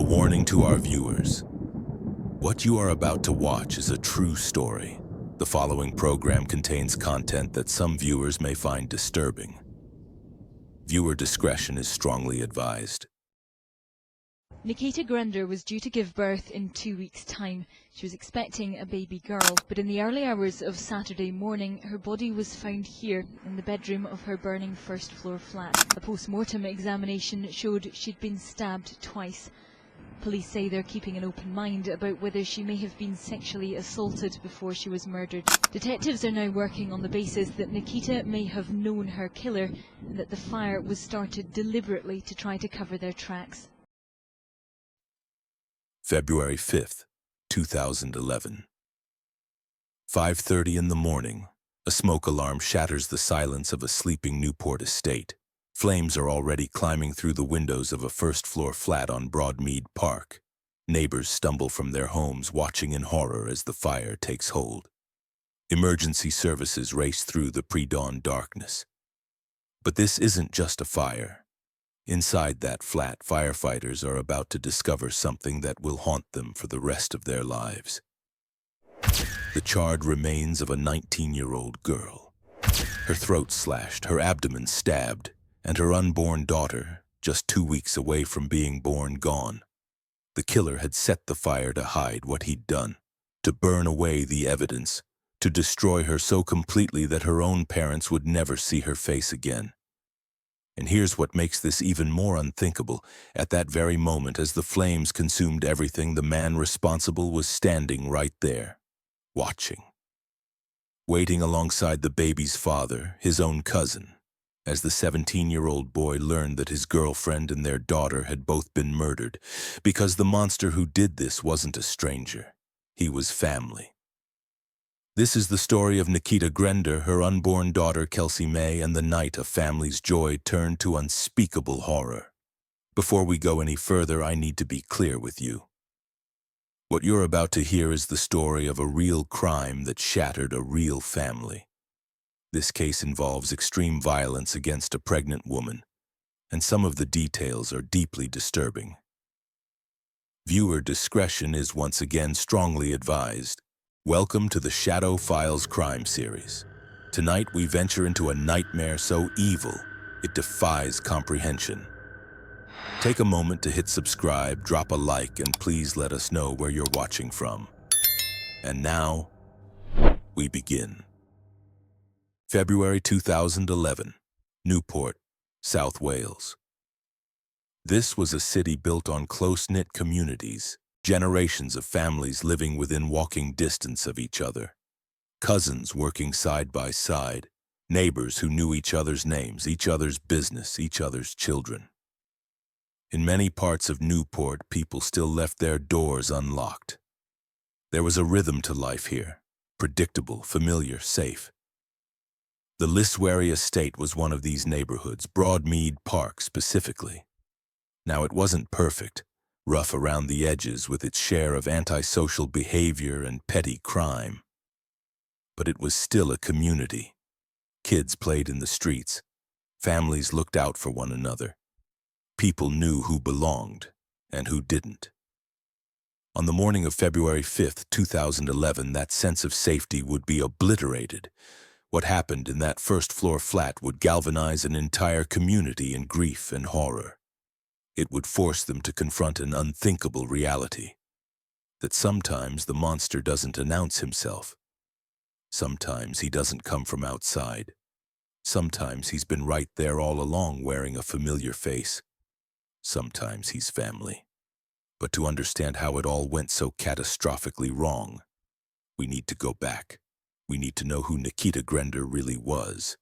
warning to our viewers. What you are about to watch is a true story. The following program contains content that some viewers may find disturbing. Viewer discretion is strongly advised. Nikitta Grender was due to give birth in 2 weeks' time. She was expecting a baby girl, but in the early hours of Saturday morning, her body was found here in the bedroom of her burning first-floor flat. A post-mortem examination showed she'd been stabbed twice. Police say they're keeping an open mind about whether she may have been sexually assaulted before she was murdered. Detectives are now working on the basis that Nikita may have known her killer and that the fire was started deliberately to try to cover their tracks. February 5th, 2011. 5:30 in the morning. A smoke alarm shatters the silence of a sleeping Newport estate. Flames are already climbing through the windows of a first-floor flat on Broadmead Park. Neighbors stumble from their homes, watching in horror as the fire takes hold. Emergency services race through the pre-dawn darkness. But this isn't just a fire. Inside that flat, firefighters are about to discover something that will haunt them for the rest of their lives. The charred remains of a 19-year-old girl. Her throat slashed, her abdomen stabbed, and her unborn daughter, just 2 weeks away from being born, gone. The killer had set the fire to hide what he'd done, to burn away the evidence, to destroy her so completely that her own parents would never see her face again. And here's what makes this even more unthinkable. At that very moment, as the flames consumed everything, the man responsible was standing right there, watching. Waiting alongside the baby's father, his own cousin, as the 17-year-old boy learned that his girlfriend and their daughter had both been murdered, because the monster who did this wasn't a stranger. He was family. This is the story of Nikitta Grender, her unborn daughter Kelsey-May, and the night a family's joy turned to unspeakable horror. Before we go any further, I need to be clear with you. What you're about to hear is the story of a real crime that shattered a real family. This case involves extreme violence against a pregnant woman, and some of the details are deeply disturbing. Viewer discretion is once again strongly advised. Welcome to the Shadow Files crime series. Tonight we venture into a nightmare so evil, it defies comprehension. Take a moment to hit subscribe, drop a like, and please let us know where you're watching from. And now, we begin. February 2011, Newport, South Wales. This was a city built on close-knit communities. Generations of families living within walking distance of each other. Cousins working side by side. Neighbors who knew each other's names, each other's business, each other's children. In many parts of Newport, people still left their doors unlocked. There was a rhythm to life here. Predictable, familiar, safe. The Lliswerry estate was one of these neighborhoods, Broadmead Park specifically. Now, it wasn't perfect. Rough around the edges with its share of antisocial behavior and petty crime. But it was still a community. Kids played in the streets. Families looked out for one another. People knew who belonged and who didn't. On the morning of February 5th, 2011, that sense of safety would be obliterated. What happened in that first-floor flat would galvanize an entire community in grief and horror. It would force them to confront an unthinkable reality. That sometimes the monster doesn't announce himself. Sometimes he doesn't come from outside. Sometimes he's been right there all along wearing a familiar face. Sometimes he's family. But to understand how it all went so catastrophically wrong, we need to go back. We need to know who Nikitta Grender really was.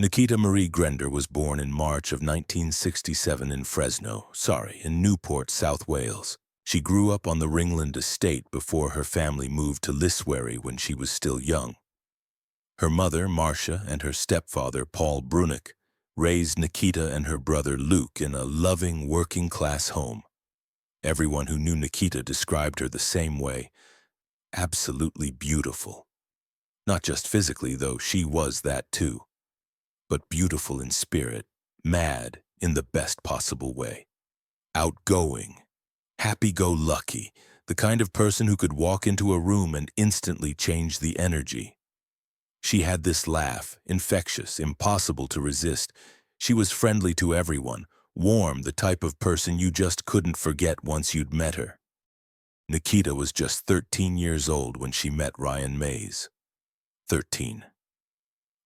Nikitta Marie Grender was born in March of 1967 in Newport, South Wales. She grew up on the Ringland estate before her family moved to Lliswerry when she was still young. Her mother, Marcia, and her stepfather, Carl Whant, raised Nikita and her brother Luke in a loving, working-class home. Everyone who knew Nikita described her the same way. Absolutely beautiful. Not just physically, though she was that too. But beautiful in spirit, mad in the best possible way. Outgoing, Happy-go-lucky, the kind of person who could walk into a room and instantly change the energy. She had this laugh, infectious, impossible to resist. She was friendly to everyone, warm, the type of person you just couldn't forget once you'd met her. Nikita was just 13 years old when she met Ryan Mays. 13.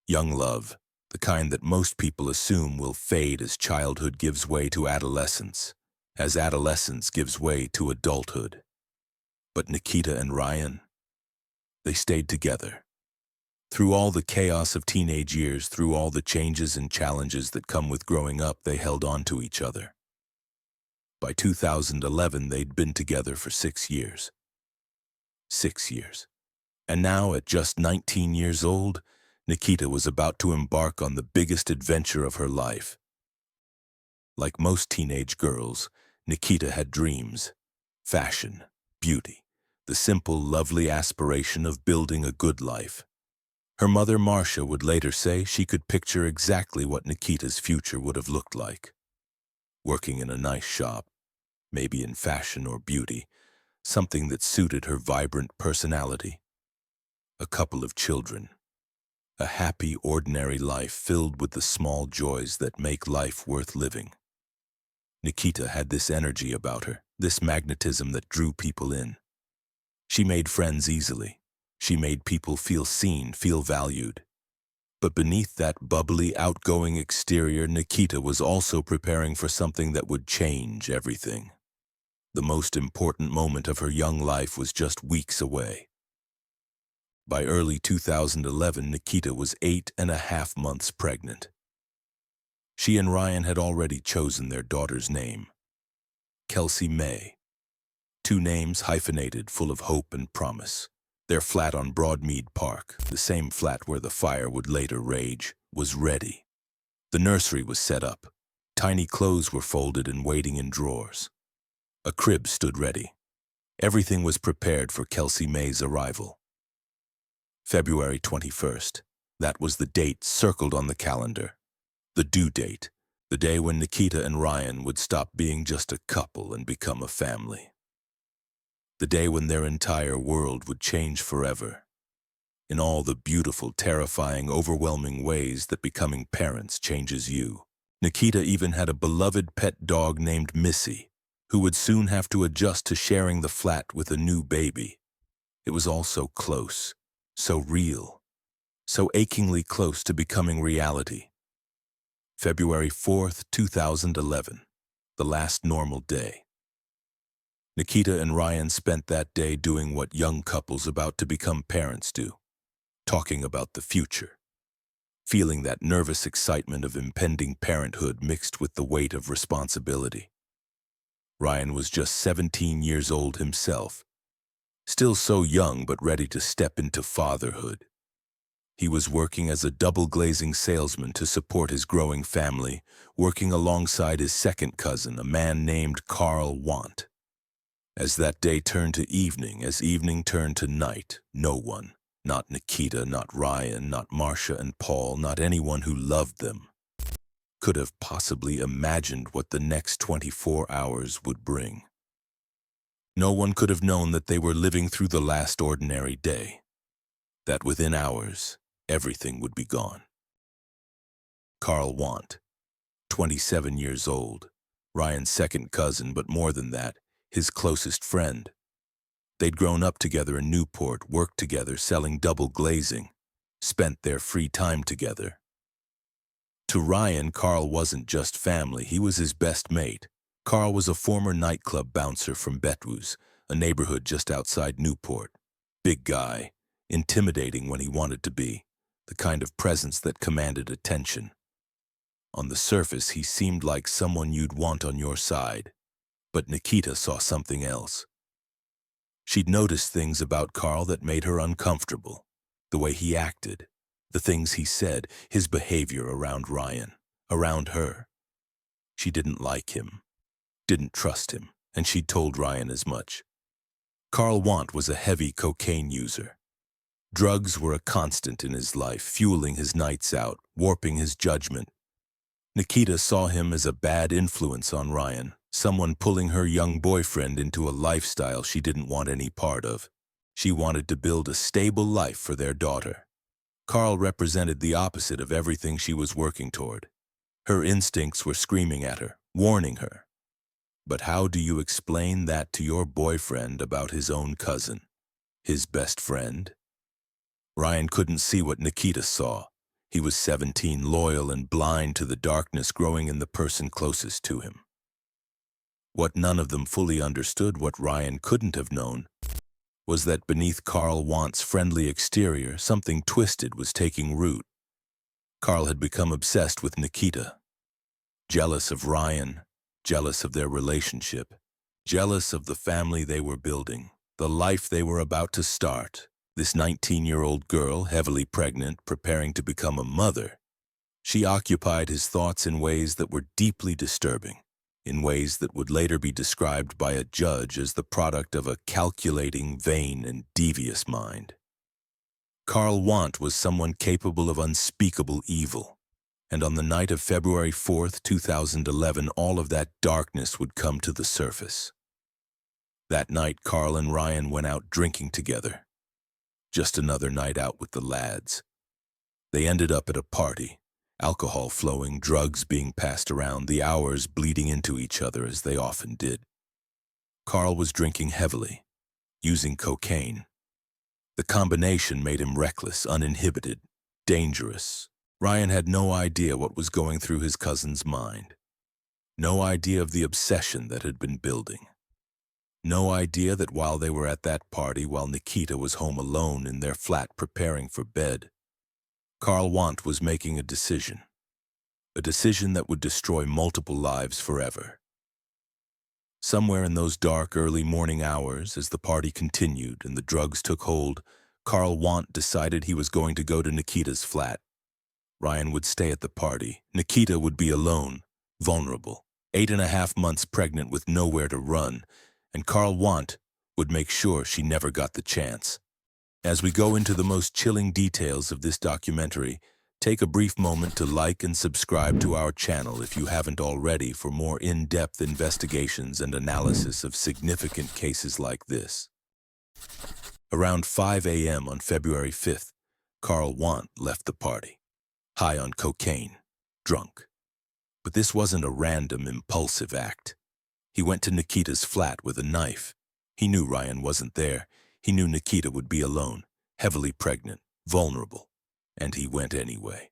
Young love, the kind that most people assume will fade as childhood gives way to adolescence, as adolescence gives way to adulthood. But Nikita and Ryan, they stayed together. Through all the chaos of teenage years, through all the changes and challenges that come with growing up, they held on to each other. By 2011, they'd been together for 6 years. 6 years. And now, at just 19 years old, Nikita was about to embark on the biggest adventure of her life. Like most teenage girls, Nikita had dreams. Fashion, beauty, the simple, lovely aspiration of building a good life. Her mother, Marcia, would later say she could picture exactly what Nikita's future would have looked like. Working in a nice shop, maybe in fashion or beauty, something that suited her vibrant personality. A couple of children. A happy, ordinary life filled with the small joys that make life worth living. Nikita had this energy about her, this magnetism that drew people in. She made friends easily. She made people feel seen, feel valued. But beneath that bubbly, outgoing exterior, Nikita was also preparing for something that would change everything. The most important moment of her young life was just weeks away. By early 2011, Nikita was 8.5 months pregnant. She and Ryan had already chosen their daughter's name, Kelsey-May. 2 names hyphenated, full of hope and promise. Their flat on Broadmead Park, the same flat where the fire would later rage, was ready. The nursery was set up. Tiny clothes were folded and waiting in drawers. A crib stood ready. Everything was prepared for Kelsey-May's arrival. February 21st. That was the date circled on the calendar. The due date, the day when Nikita and Ryan would stop being just a couple and become a family. The day when their entire world would change forever. In all the beautiful, terrifying, overwhelming ways that becoming parents changes you. Nikita even had a beloved pet dog named Missy, who would soon have to adjust to sharing the flat with a new baby. It was all so close, so real, so achingly close to becoming reality. February 4th, 2011, the last normal day. Nikita and Ryan spent that day doing what young couples about to become parents do, talking about the future, feeling that nervous excitement of impending parenthood mixed with the weight of responsibility. Ryan was just 17 years old himself, still so young but ready to step into fatherhood. He was working as a double-glazing salesman to support his growing family, working alongside his second cousin, a man named Carl Whant. As that day turned to evening, as evening turned to night, no one, not Nikita, not Ryan, not Marcia and Paul, not anyone who loved them, could have possibly imagined what the next 24 hours would bring. No one could have known that they were living through the last ordinary day, that within hours, everything would be gone. Carl Whant, 27 years old, Ryan's second cousin, but more than that, his closest friend. They'd grown up together in Newport, worked together selling double glazing, spent their free time together. To Ryan, Carl wasn't just family, he was his best mate. Carl was a former nightclub bouncer from Betwuz, a neighborhood just outside Newport. Big guy, intimidating when he wanted to be, the kind of presence that commanded attention. On the surface, he seemed like someone you'd want on your side. But Nikita saw something else. She'd noticed things about Carl that made her uncomfortable. The way he acted, the things he said, his behavior around Ryan, around her. She didn't like him, didn't trust him, and she'd told Ryan as much. Carl Whant was a heavy cocaine user. Drugs were a constant in his life, fueling his nights out, warping his judgment. Nikita saw him as a bad influence on Ryan, Someone pulling her young boyfriend into a lifestyle she didn't want any part of. She wanted to build a stable life for their daughter. Carl represented the opposite of everything she was working toward. Her instincts were screaming at her, warning her. But how do you explain that to your boyfriend about his own cousin, his best friend? Ryan couldn't see what Nikita saw. He was 17, loyal and blind to the darkness growing in the person closest to him. What none of them fully understood, what Ryan couldn't have known, was that beneath Carl Whant's friendly exterior, something twisted was taking root. Carl had become obsessed with Nikita, jealous of Ryan, jealous of their relationship, jealous of the family they were building, the life they were about to start. This 19-year-old girl, heavily pregnant, preparing to become a mother. She occupied his thoughts in ways that were deeply disturbing, in ways that would later be described by a judge as the product of a calculating, vain, and devious mind. Carl Whant was someone capable of unspeakable evil, and on the night of February 4th, 2011, all of that darkness would come to the surface. That night, Carl and Ryan went out drinking together. Just another night out with the lads. They ended up at a party, alcohol flowing, drugs being passed around, the hours bleeding into each other as they often did. Carl was drinking heavily, using cocaine. The combination made him reckless, uninhibited, dangerous. Ryan had no idea what was going through his cousin's mind. No idea of the obsession that had been building. No idea that while they were at that party, while Nikita was home alone in their flat preparing for bed, Carl Whant was making a decision that would destroy multiple lives forever. Somewhere in those dark early morning hours, as the party continued and the drugs took hold, Carl Whant decided he was going to go to Nikita's flat. Ryan would stay at the party. Nikita would be alone, vulnerable, 8.5 months pregnant with nowhere to run, and Carl Whant would make sure she never got the chance. As we go into the most chilling details of this documentary, take a brief moment to like and subscribe to our channel if you haven't already for more in-depth investigations and analysis of significant cases like this. Around 5 a.m. on February 5th, Carl Whant left the party, high on cocaine, drunk. But this wasn't a random, impulsive act. He went to Nikita's flat with a knife. He knew Ryan wasn't there. He knew Nikita would be alone, heavily pregnant, vulnerable, and he went anyway.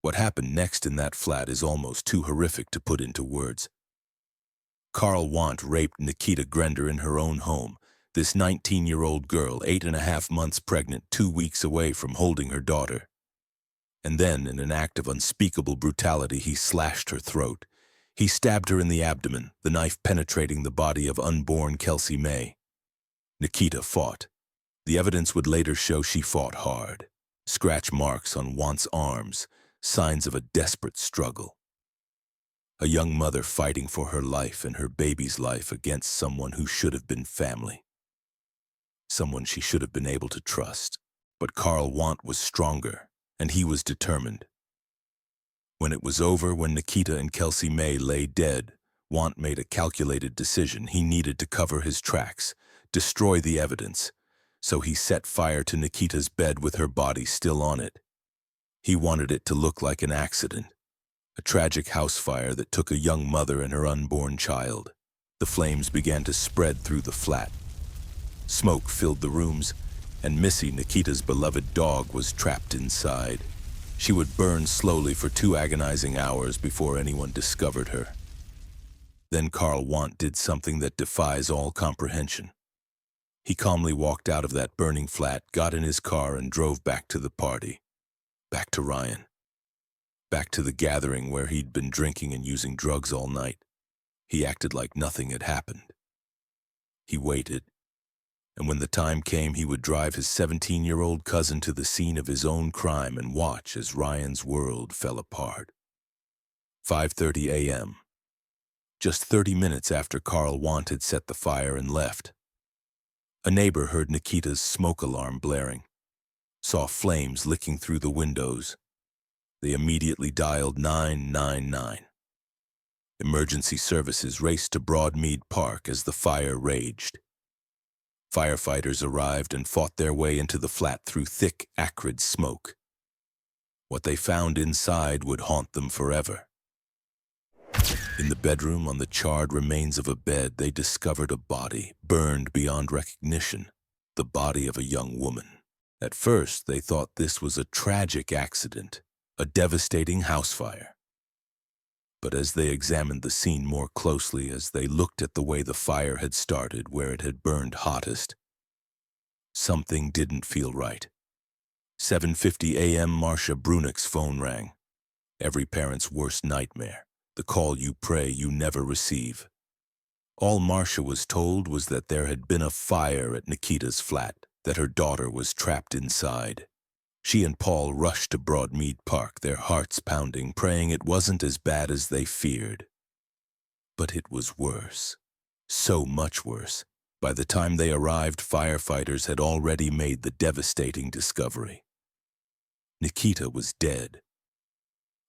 What happened next in that flat is almost too horrific to put into words. Carl Whant raped Nikitta Grender in her own home, this 19-year-old girl, 8.5 months pregnant, 2 weeks away from holding her daughter. And then, in an act of unspeakable brutality, he slashed her throat. He stabbed her in the abdomen, the knife penetrating the body of unborn Kelsey-May. Nikita fought. The evidence would later show she fought hard. Scratch marks on Whant's arms, signs of a desperate struggle. A young mother fighting for her life and her baby's life against someone who should have been family. Someone she should have been able to trust. But Carl Whant was stronger, and he was determined. When it was over, when Nikita and Kelsey-May lay dead, Whant made a calculated decision. He needed to cover his tracks, destroy the evidence, so he set fire to Nikita's bed with her body still on it. He wanted it to look like an accident, a tragic house fire that took a young mother and her unborn child. The flames began to spread through the flat. Smoke filled the rooms, and Missy, Nikita's beloved dog, was trapped inside. She would burn slowly for 2 agonizing hours before anyone discovered her. Then Carl Whant did something that defies all comprehension. He calmly walked out of that burning flat, got in his car, and drove back to the party. Back to Ryan. Back to the gathering where he'd been drinking and using drugs all night. He acted like nothing had happened. He waited. And when the time came, he would drive his 17-year-old cousin to the scene of his own crime and watch as Ryan's world fell apart. 5:30 a.m. Just 30 minutes after Carl Whant had set the fire and left. A neighbor heard Nikita's smoke alarm blaring, saw flames licking through the windows. They immediately dialed 999. Emergency services raced to Broadmead Park as the fire raged. Firefighters arrived and fought their way into the flat through thick, acrid smoke. What they found inside would haunt them forever. In the bedroom, on the charred remains of a bed, they discovered a body, burned beyond recognition, the body of a young woman. At first, they thought this was a tragic accident, a devastating house fire. But as they examined the scene more closely, as they looked at the way the fire had started, where it had burned hottest, something didn't feel right. 7:50 a.m. Marcia Brunnock's phone rang. Every parent's worst nightmare, the call you pray you never receive. All Marcia was told was that there had been a fire at Nikita's flat, that her daughter was trapped inside. She and Paul rushed to Broadmead Park, their hearts pounding, praying it wasn't as bad as they feared. But it was worse. So much worse. By the time they arrived, firefighters had already made the devastating discovery. Nikita was dead.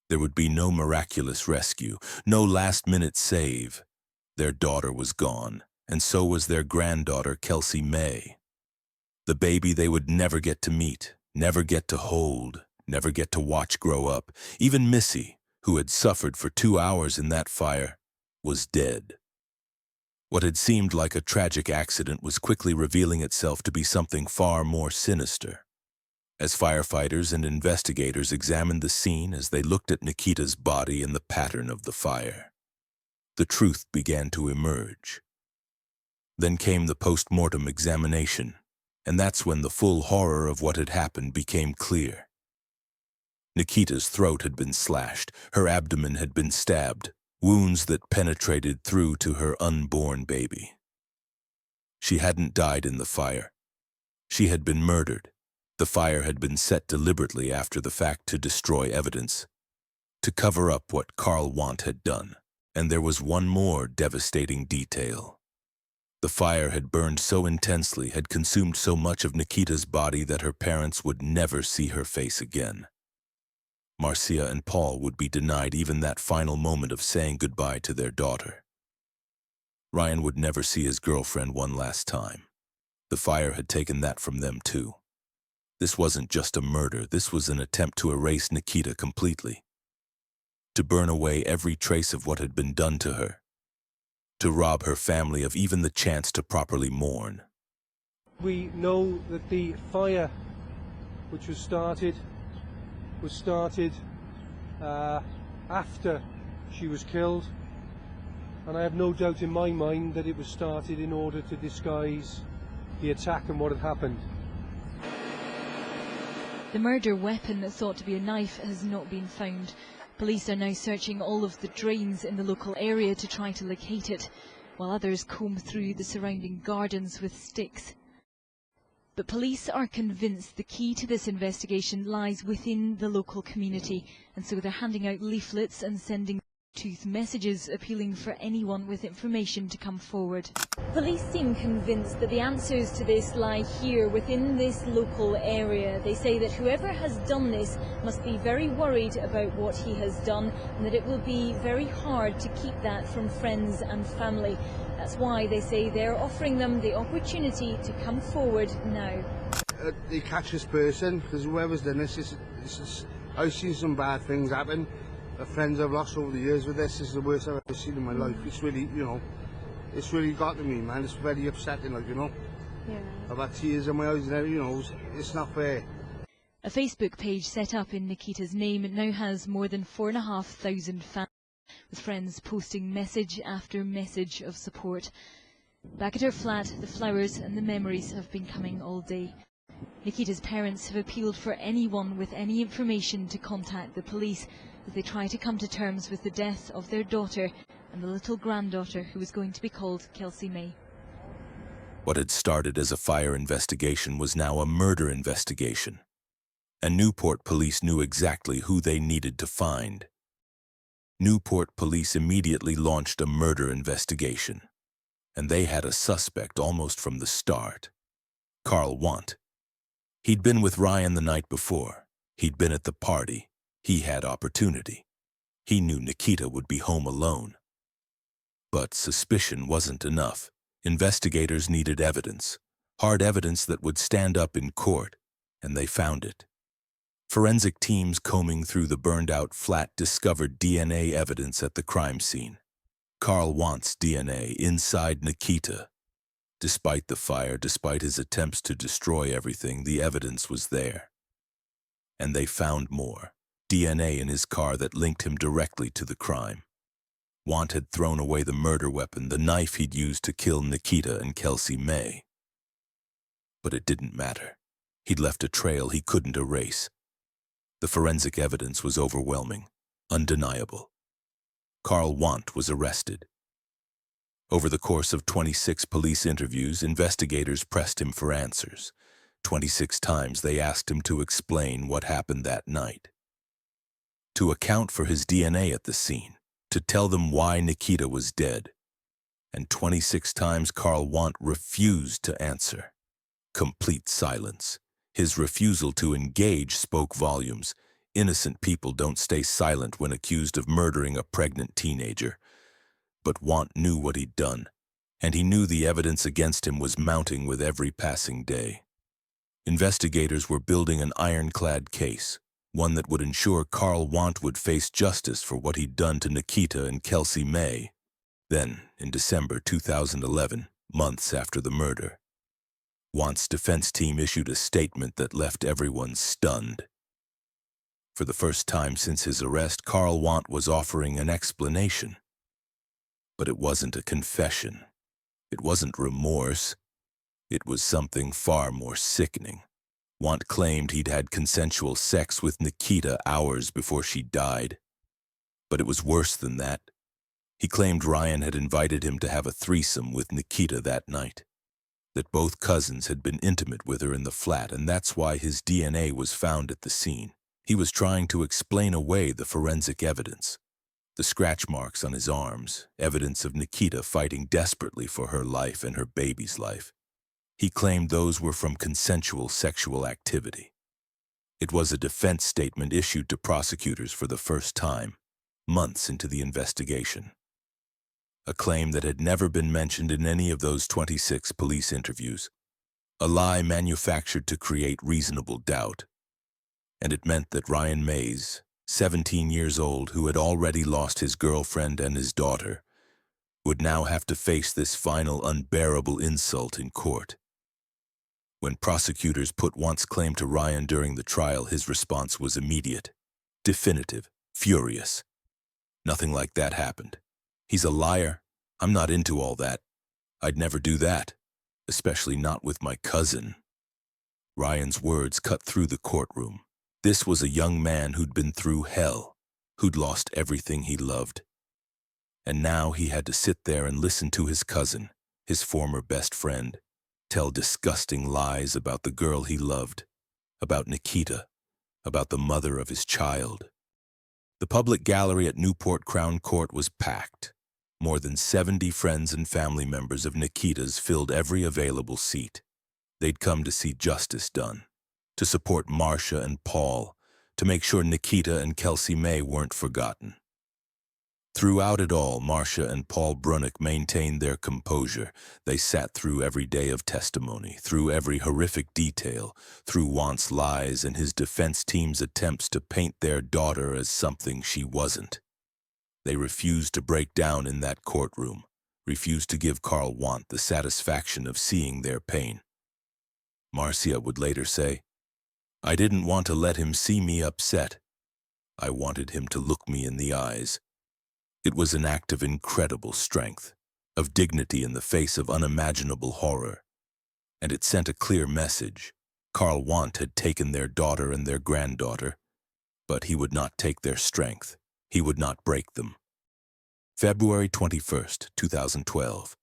There would be no miraculous rescue, no last-minute save. Their daughter was gone, and so was their granddaughter, Kelsey-May. The baby they would never get to meet, never get to hold, never get to watch grow up. Even Missy, who had suffered for 2 hours in that fire, was dead. What had seemed like a tragic accident was quickly revealing itself to be something far more sinister. As firefighters and investigators examined the scene, as they looked at Nikita's body and the pattern of the fire, the truth began to emerge. Then came the post-mortem examination, and that's when the full horror of what had happened became clear. Nikita's throat had been slashed, her abdomen had been stabbed, wounds that penetrated through to her unborn baby. She hadn't died in the fire. She had been murdered. The fire had been set deliberately after the fact to destroy evidence, to cover up what Carl Whant had done. And there was one more devastating detail. The fire had burned so intensely, had consumed so much of Nikita's body that her parents would never see her face again. Marcia and Paul would be denied even that final moment of saying goodbye to their daughter. Ryan would never see his girlfriend one last time. The fire had taken that from them too. This wasn't just a murder, this was an attempt to erase Nikita completely. To burn away every trace of what had been done to her. To rob her family of even the chance to properly mourn. We know that the fire which was started after she was killed, and I have no doubt in my mind that it was started in order to disguise the attack and what had happened. The murder weapon, thought to be a knife, has not been found. Police are now searching all of the drains in the local area to try to locate it, while others comb through the surrounding gardens with sticks. But police are convinced the key to this investigation lies within the local community, and so they're handing out leaflets and sending Bluetooth messages appealing for anyone with information to come forward. Police seem convinced that the answers to this lie here within this local area. They say that whoever has done this must be very worried about what he has done, and that it will be very hard to keep that from friends and family. That's why they say they're offering them the opportunity to come forward now. They catch this person, because whoever's done this, I've seen some bad things happen. The friends I've lost over the years with this is the worst I've ever seen in my life. It's really, it's really got to me, man. It's very upsetting, Yeah. I've had tears in my eyes and it's not fair. A Facebook page set up in Nikita's name now has more than 4,500 fans, with friends posting message after message of support. Back at her flat, the flowers and the memories have been coming all day. Nikita's parents have appealed for anyone with any information to contact the police as they try to come to terms with the death of their daughter and the little granddaughter who was going to be called Kelsey-May. What had started as a fire investigation was now a murder investigation. And Newport police knew exactly who they needed to find. Newport police immediately launched a murder investigation. And they had a suspect almost from the start. Carl Whant. He'd been with Ryan the night before. He'd been at the party. He had opportunity. He knew Nikita would be home alone. But suspicion wasn't enough. Investigators needed evidence, hard evidence that would stand up in court, and they found it. Forensic teams combing through the burned-out flat discovered DNA evidence at the crime scene. Carl Whant's DNA inside Nikita. Despite the fire, despite his attempts to destroy everything, the evidence was there. And they found more. DNA in his car that linked him directly to the crime. Whant had thrown away the murder weapon, the knife he'd used to kill Nikita and Kelsey-May. But it didn't matter. He'd left a trail he couldn't erase. The forensic evidence was overwhelming, undeniable. Carl Whant was arrested. Over the course of 26 police interviews, investigators pressed him for answers. 26 times they asked him to explain what happened that night. To account for his DNA at the scene, to tell them why Nikita was dead. And 26 times Carl Whant refused to answer. Complete silence. His refusal to engage spoke volumes. Innocent people don't stay silent when accused of murdering a pregnant teenager. But Whant knew what he'd done, and he knew the evidence against him was mounting with every passing day. Investigators were building an ironclad case, one that would ensure Carl Whant would face justice for what he'd done to Nikita and Kelsey-May. Then, in December 2011, months after the murder, Whant's defense team issued a statement that left everyone stunned. For the first time since his arrest, Carl Whant was offering an explanation. But it wasn't a confession. It wasn't remorse. It was something far more sickening. Whant claimed he'd had consensual sex with Nikita hours before she died. But it was worse than that. He claimed Ryan had invited him to have a threesome with Nikita that night. That both cousins had been intimate with her in the flat, and that's why his DNA was found at the scene. He was trying to explain away the forensic evidence. The scratch marks on his arms, evidence of Nikita fighting desperately for her life and her baby's life. He claimed those were from consensual sexual activity. It was a defense statement issued to prosecutors for the first time, months into the investigation. A claim that had never been mentioned in any of those 26 police interviews. A lie manufactured to create reasonable doubt. And it meant that Ryan Mays, 17 years old, who had already lost his girlfriend and his daughter, would now have to face this final unbearable insult in court. When prosecutors put Whant's claim to Ryan during the trial, his response was immediate, definitive, furious. Nothing like that happened. He's a liar. I'm not into all that. I'd never do that, especially not with my cousin. Ryan's words cut through the courtroom. This was a young man who'd been through hell, who'd lost everything he loved. And now he had to sit there and listen to his cousin, his former best friend, tell disgusting lies about the girl he loved, about Nikita, about the mother of his child. The public gallery at Newport Crown Court was packed. More than 70 friends and family members of Nikita's filled every available seat. They'd come to see justice done, to support Marcia and Paul, to make sure Nikita and Kelsey-May weren't forgotten. Throughout it all, Marcia and Paul Brunnock maintained their composure. They sat through every day of testimony, through every horrific detail, through Whant's lies and his defense team's attempts to paint their daughter as something she wasn't. They refused to break down in that courtroom, refused to give Carl Whant the satisfaction of seeing their pain. Marcia would later say, "I didn't want to let him see me upset. I wanted him to look me in the eyes." It was an act of incredible strength, of dignity in the face of unimaginable horror. And it sent a clear message. Carl Whant had taken their daughter and their granddaughter, but he would not take their strength. He would not break them. February 21st, 2012.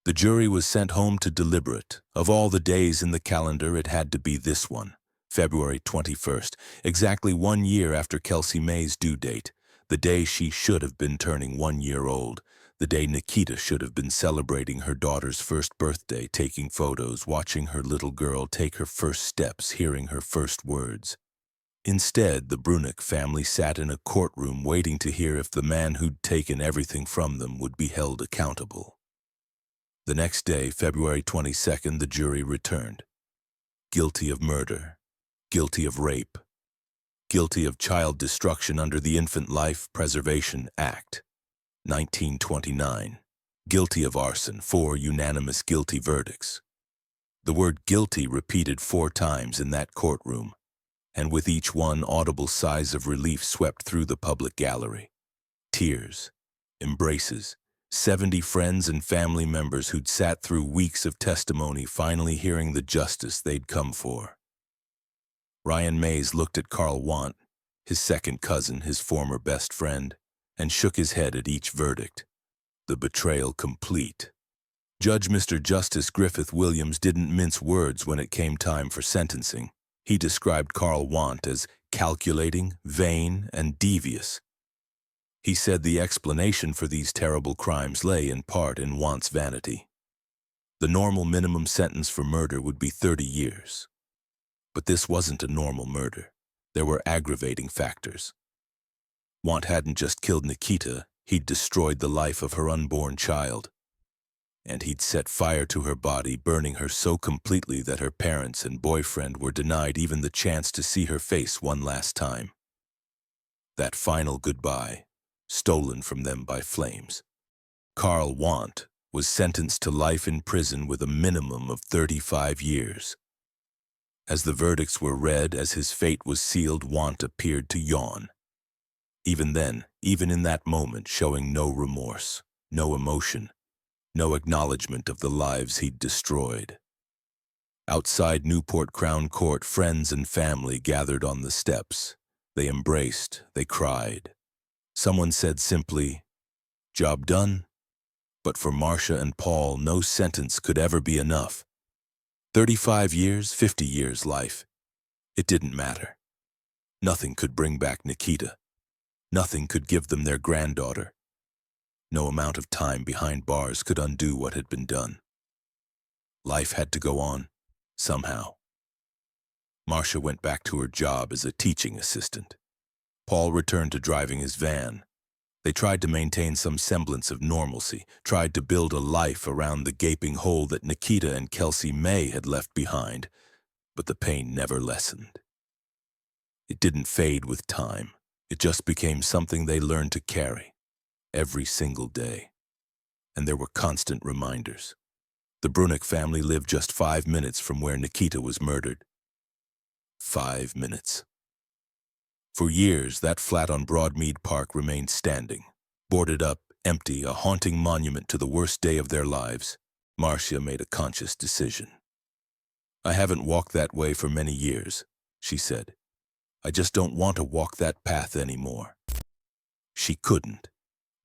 The jury was sent home to deliberate. Of all the days in the calendar, it had to be this one, February 21st, exactly 1 year after Kelsey-May's due date. The day she should have been turning 1 year old, the day Nikita should have been celebrating her daughter's first birthday, taking photos, watching her little girl take her first steps, hearing her first words. Instead, the Brunnock family sat in a courtroom waiting to hear if the man who'd taken everything from them would be held accountable. The next day, February 22nd, the jury returned. Guilty of murder, guilty of rape, guilty of child destruction under the Infant Life Preservation Act, 1929, guilty of arson, 4 unanimous guilty verdicts. The word guilty repeated 4 times in that courtroom, and with each one, audible sighs of relief swept through the public gallery. Tears, embraces, 70 friends and family members who'd sat through weeks of testimony finally hearing the justice they'd come for. Ryan Mays looked at Carl Whant, his second cousin, his former best friend, and shook his head at each verdict. The betrayal complete. Judge Mr. Justice Griffith Williams didn't mince words when it came time for sentencing. He described Carl Whant as calculating, vain, and devious. He said the explanation for these terrible crimes lay in part in Whant's vanity. The normal minimum sentence for murder would be 30 years. But this wasn't a normal murder. There were aggravating factors. Whant hadn't just killed Nikita, he'd destroyed the life of her unborn child. And he'd set fire to her body, burning her so completely that her parents and boyfriend were denied even the chance to see her face one last time. That final goodbye, stolen from them by flames. Carl Whant was sentenced to life in prison with a minimum of 35 years. As the verdicts were read, as his fate was sealed, Whant appeared to yawn. Even then, even in that moment, showing no remorse, no emotion, no acknowledgement of the lives he'd destroyed. Outside Newport Crown Court, friends and family gathered on the steps. They embraced, they cried. Someone said simply, "Job done." But for Marcia and Paul, no sentence could ever be enough. 35 years, 50 years life. It didn't matter. Nothing could bring back Nikita. Nothing could give them their granddaughter. No amount of time behind bars could undo what had been done. Life had to go on, somehow. Marcia went back to her job as a teaching assistant. Paul returned to driving his van. They tried to maintain some semblance of normalcy, tried to build a life around the gaping hole that Nikita and Kelsey-May had left behind, but the pain never lessened. It didn't fade with time. It just became something they learned to carry every single day. And there were constant reminders. The Brunnock family lived just 5 minutes from where Nikita was murdered. 5 minutes. For years, that flat on Broadmead Park remained standing, boarded up, empty, a haunting monument to the worst day of their lives. Marcia made a conscious decision. "I haven't walked that way for many years," she said. "I just don't want to walk that path anymore." She couldn't.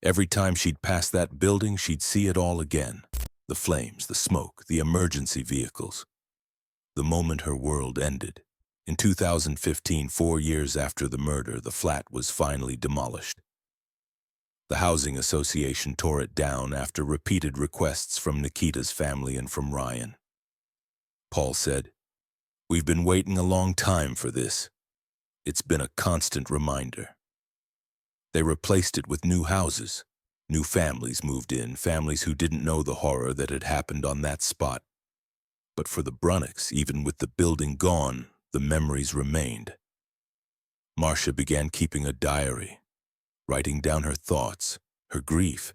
Every time she'd pass that building, she'd see it all again. The flames, the smoke, the emergency vehicles. The moment her world ended. In 2015, 4 years after the murder, the flat was finally demolished. The housing association tore it down after repeated requests from Nikita's family and from Ryan. Paul said, "We've been waiting a long time for this. It's been a constant reminder." They replaced it with new houses. New families moved in, families who didn't know the horror that had happened on that spot. But for the Brunnocks, even with the building gone, the memories remained. Marcia began keeping a diary, writing down her thoughts, her grief,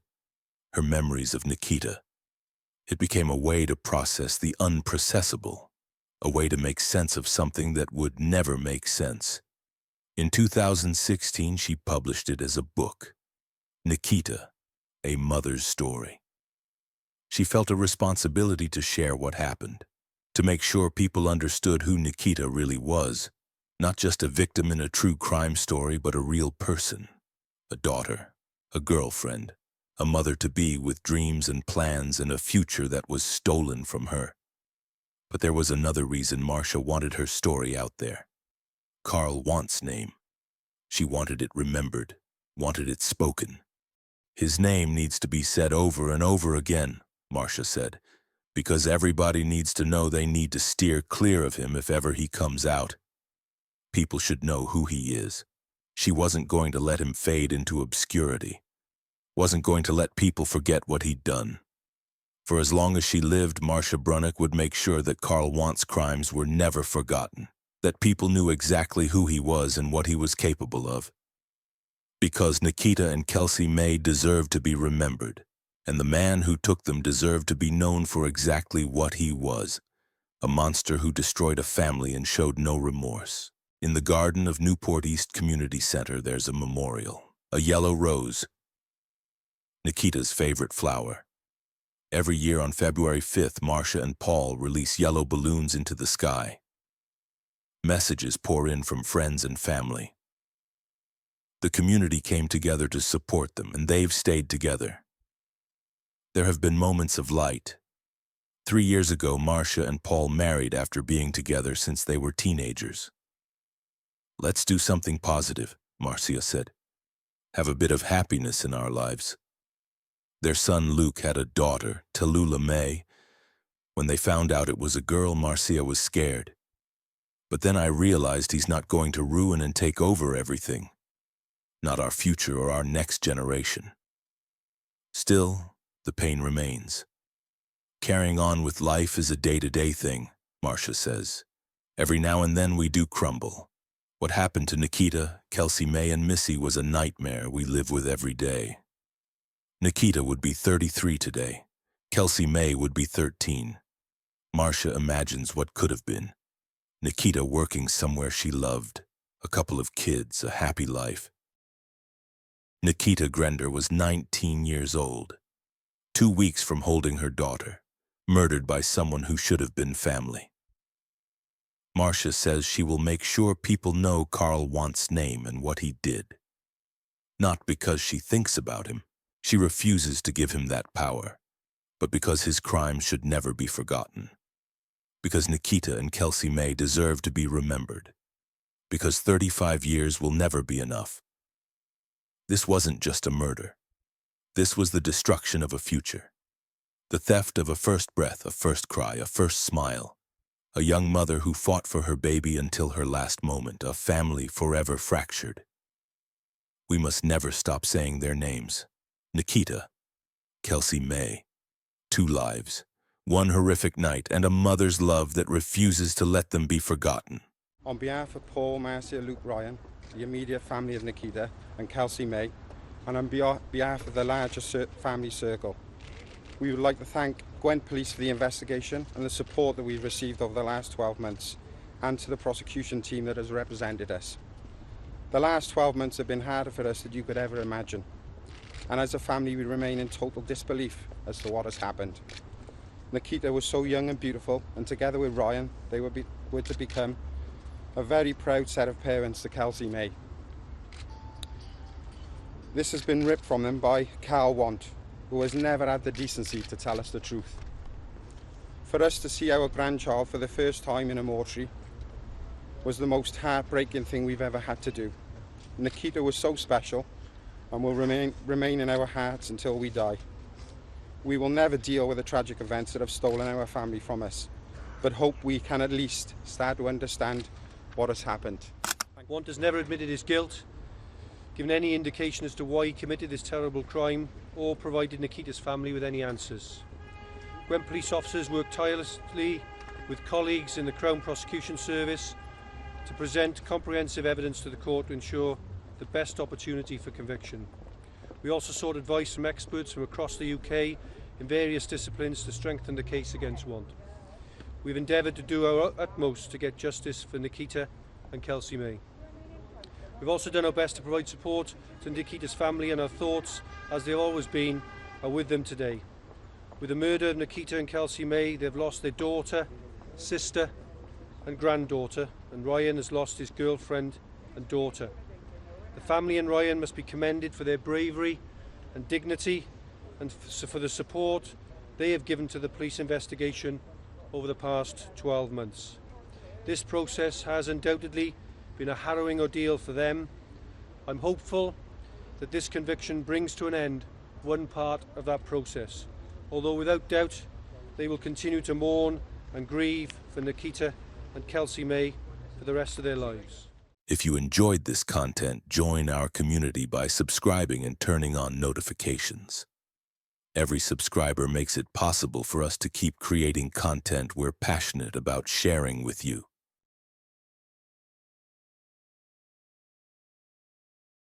her memories of Nikita. It became a way to process the unprocessable, a way to make sense of something that would never make sense. In 2016, she published it as a book, Nikita, A Mother's Story. She felt a responsibility to share what happened, to make sure people understood who Nikita really was, not just a victim in a true crime story, but a real person, a daughter, a girlfriend, a mother-to-be with dreams and plans and a future that was stolen from her. But there was another reason Marcia wanted her story out there. Carl Whant's name. She wanted it remembered, wanted it spoken. "His name needs to be said over and over again," Marcia said, "because everybody needs to know they need to steer clear of him if ever he comes out. people should know who he is. She wasn't going to let him fade into obscurity. Wasn't going to let people forget what he'd done. For as long as she lived, Marcia Brunnock would make sure that Carl Whant's crimes were never forgotten, that people knew exactly who he was and what he was capable of. Because Nikita and Kelsey-May deserved to be remembered, and the man who took them deserved to be known for exactly what he was, a monster who destroyed a family and showed no remorse. In the garden of Newport East Community Center, there's a memorial, a yellow rose, Nikita's favorite flower. Every year on February 5th, Marcia and Paul release yellow balloons into the sky. Messages pour in from friends and family. The community came together to support them, and they've stayed together. There have been moments of light. 3 years ago, Marcia and Paul married after being together since they were teenagers. "Let's do something positive," Marcia said. "Have a bit of happiness in our lives." Their son Luke had a daughter, Kelsey-May. When they found out it was a girl, Marcia was scared. But then I realized he's not going to ruin and take over everything. Not our future or our next generation. Still, the pain remains. Carrying on with life is a day-to-day thing, Marcia says. Every now and then we do crumble. What happened to Nikita, Kelsey-May, and Missy was a nightmare we live with every day. Nikita would be 33 today. Kelsey-May would be 13. Marcia imagines what could have been. Nikita working somewhere she loved, a couple of kids, a happy life. Nikitta Grender was 19 years old, 2 weeks from holding her daughter, murdered by someone who should have been family. Marcia says she will make sure people know Carl Whant's name and what he did. Not because she thinks about him. She refuses to give him that power, but because his crimes should never be forgotten. Because Nikita and Kelsey-May deserve to be remembered. Because 35 years will never be enough. This wasn't just a murder. This was the destruction of a future. The theft of a first breath, a first cry, a first smile. A young mother who fought for her baby until her last moment, a family forever fractured. We must never stop saying their names. Nikita, Kelsey-May. 2 lives, 1 horrific night, and a mother's love that refuses to let them be forgotten. On behalf of Paul, Marcia, Luke, Ryan, the immediate family of Nikita and Kelsey-May, and on behalf of the larger family circle, we would like to thank Gwent Police for the investigation and the support that we've received over the last 12 months, and to the prosecution team that has represented us. The last 12 months have been harder for us than you could ever imagine. And as a family, we remain in total disbelief as to what has happened. Nikita was so young and beautiful, and together with Ryan, they were to become a very proud set of parents to Kelsey-May. This has been ripped from them by Carl Whant, who has never had the decency to tell us the truth. For us to see our grandchild for the first time in a mortuary was the most heartbreaking thing we've ever had to do. Nikita was so special, and will remain in our hearts until we die. We will never deal with the tragic events that have stolen our family from us, but hope we can at least start to understand what has happened. Whant has never admitted his guilt, given any indication as to why he committed this terrible crime, or provided Nikita's family with any answers. Gwent police officers worked tirelessly with colleagues in the Crown Prosecution Service to present comprehensive evidence to the court to ensure the best opportunity for conviction. We also sought advice from experts from across the UK in various disciplines to strengthen the case against Whant. We've endeavoured to do our utmost to get justice for Nikita and Kelsey-May. We've also done our best to provide support to Nikita's family, and our thoughts, as they've always been, are with them today. With the murder of Nikita and Kelsey-May, they've lost their daughter, sister and granddaughter, and Ryan has lost his girlfriend and daughter. The family and Ryan must be commended for their bravery and dignity, and for the support they have given to the police investigation over the past 12 months. This process has undoubtedly been a harrowing ordeal for them. I'm hopeful that this conviction brings to an end one part of that process, although without doubt they will continue to mourn and grieve for Nikita and Kelsey-May for the rest of their lives. If you enjoyed this content, join our community by subscribing and turning on notifications. Every subscriber makes it possible for us to keep creating content we're passionate about sharing with you.